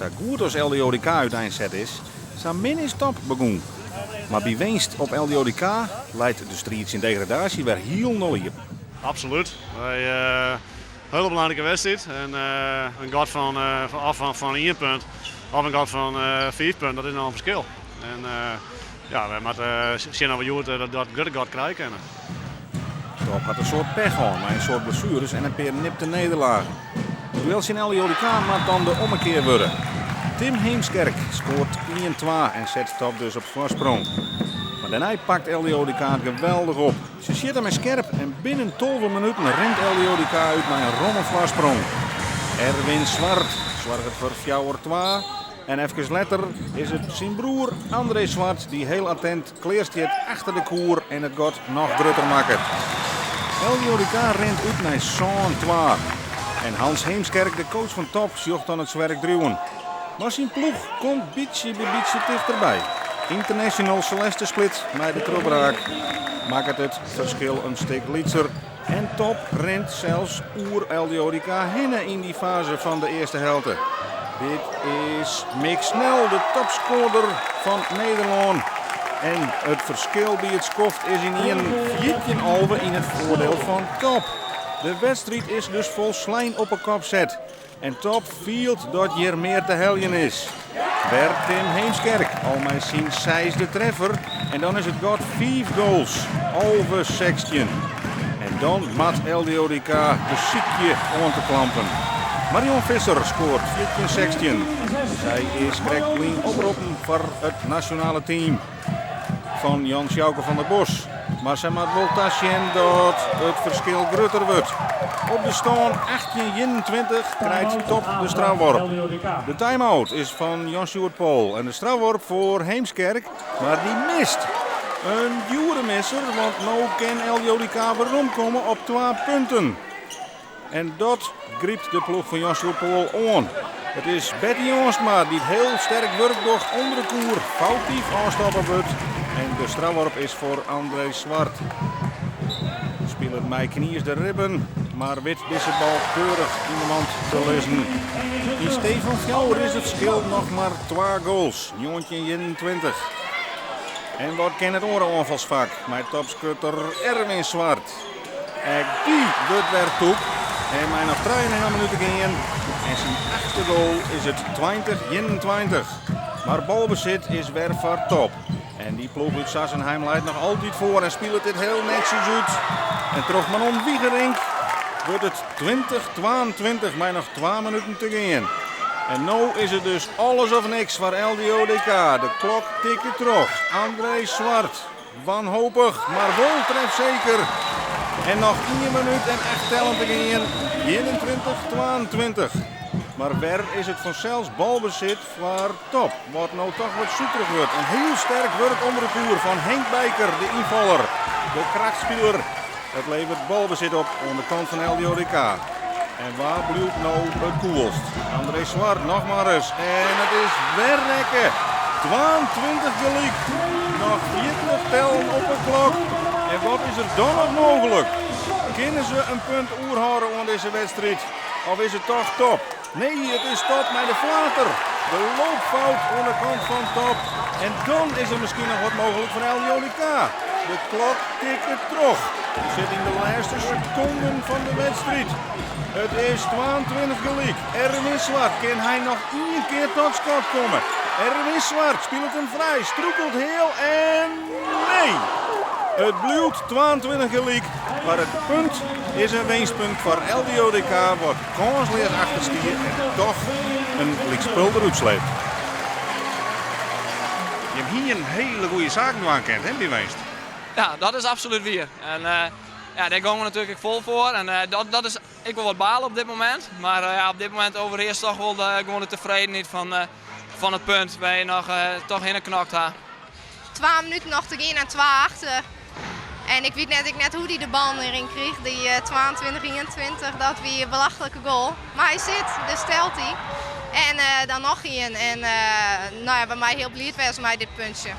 Zo goed als LDODK uiteindelijk is, zo min is top begonnen. Maar bij winst op LDODK leidt de strijd in degradatie weer heel nooit. Absoluut. Wij hele belangrijke wedstrijd. En een gat van 1 punt of een gat van 5 punten, dat is nog een verschil. En we moeten zien dat we dat gat krijgen. Top had een soort pech aan, met een soort blessures en een paar nipte nederlagen. De duels in LDODK maar dan de ommekeer worden. Tim Heemskerk scoort 1-2 en zet Top dus op voorsprong. Maar daarna pakt LDODK geweldig op. Ze zitten met scherp en binnen 12 minuten rent LDODK uit naar een rommelvoorsprong. Erwin Zwart zorgt voor 4-2. En even later is het zijn broer André Zwart die heel attent kleerstiet achter de koer en het got nog groter maakt. LDODK rent uit naar zo'n 2. En Hans Heemskerk, de coach van Top, zocht dan het werk druwen. Maar zijn ploeg komt beetje bij beetje dichterbij. International Celeste split met de terugbraak maakt het verschil een stuk lietser. En Top rent zelfs oer LDODK heen in die fase van de eerste helft. Dit is Mick Snel, de topscorer van Nederland. En het verschil bij het skoft is in een over in het voordeel van Top. De wedstrijd is dus vol slijn op een kop zet. En Top vielt dat hier meer te heljen is. Bert Tim Heemskerk al met zijn 6e treffer. En dan is het got 5 goals over 16. En dan maakt LDODK de ziekje om te klampen. Marion Visser scoort 14-16. Zij is correct oproepen voor het nationale team van Jans Jouke van der Bos. Maar ze maakt wel tasjen dat het verschil groter wordt. Op de stand 18-21 krijgt Top de strafworp. De time-out is van Jan-Sjoerd Pool en de strafworp voor Heemskerk, maar die mist. Een juremisser, want nu kan LDODK weer rondkomen op 2 punten. En dat griept de ploeg van Jan-Sjoerd Pool aan. Het is Betty Jonsma die heel sterk werkt door onder de koer foutief aanstappen wordt. En de strafworp is voor André Zwart. Speler met knieën de ribben, maar wit deze bal keurig in de mand te lezen. In Stefan Fjouwer is het verschil nog maar 2 goals, 21. En wat kan het orenaanvalsvak met topscutter Erwin Zwart. En die wordt weer toe. En mij nog 3,5 minuten gaan. En zijn 8e goal is het 20-21. Maar balbezit is weer voor Top. En die ploeg uit Sassenheim leidt nog altijd voor en speelt dit heel netjes uit. En terug Manon Wiegerink wordt het 20-22 met nog 2 minuten te gaan. En nu is het dus alles of niks voor LDODK. De klok tikt terug. André Zwart, wanhopig, maar wel trefzeker. En nog 1 minuut en 8 tellen te gaan. 21-22. Maar weer is het vanzelfs balbezit voor Top. Wat nou toch wat zoeterig wordt. Een heel sterk werk onder de koer van Henk Bijker, de invaller. De krachtspeler. Het levert balbezit op aan de kant van LDODK. En waar blijft nou het koelst? André Zwart nog maar eens. En het is weer rekken. 22 gelijk. Nog 40 tellen op de klok. En wat is er dan nog mogelijk? Kunnen ze een punt oerhouden aan deze wedstrijd? Of is het toch Top? Nee, het is Top met de flater. De loopfout aan de kant van Top. En dan is er misschien nog wat mogelijk van LDODK. De klok tikt terug. We zitten in de laatste seconden van de wedstrijd. Het is 22 gelijk. Erwin Zwart, kan hij nog 1 keer tot schot komen? Erwin Zwart speelt hem vrij, stroekelt heel en nee! Het blijft 22 gelijk, maar het punt is een winstpunt voor LDODK, wat kansleer achterstier en toch een likspul eruit sleept. Je hebt hier een hele goede zaak nu aan kent, hè, die winst? Ja, dat is absoluut weer. En daar gaan we natuurlijk vol voor. En dat is, ik wil wat balen op dit moment. Maar op dit moment overheerst toch wel gewoon de tevredenheid van het punt waar je nog toch in knakt hebt. 2 minuten nog te gaan en 2 achter. En ik weet net hoe hij de bal erin kreeg, die 22-21, dat weer een belachelijke goal. Maar hij zit, dus telt hij. En dan nog een. En bij mij heel blij was met dit puntje.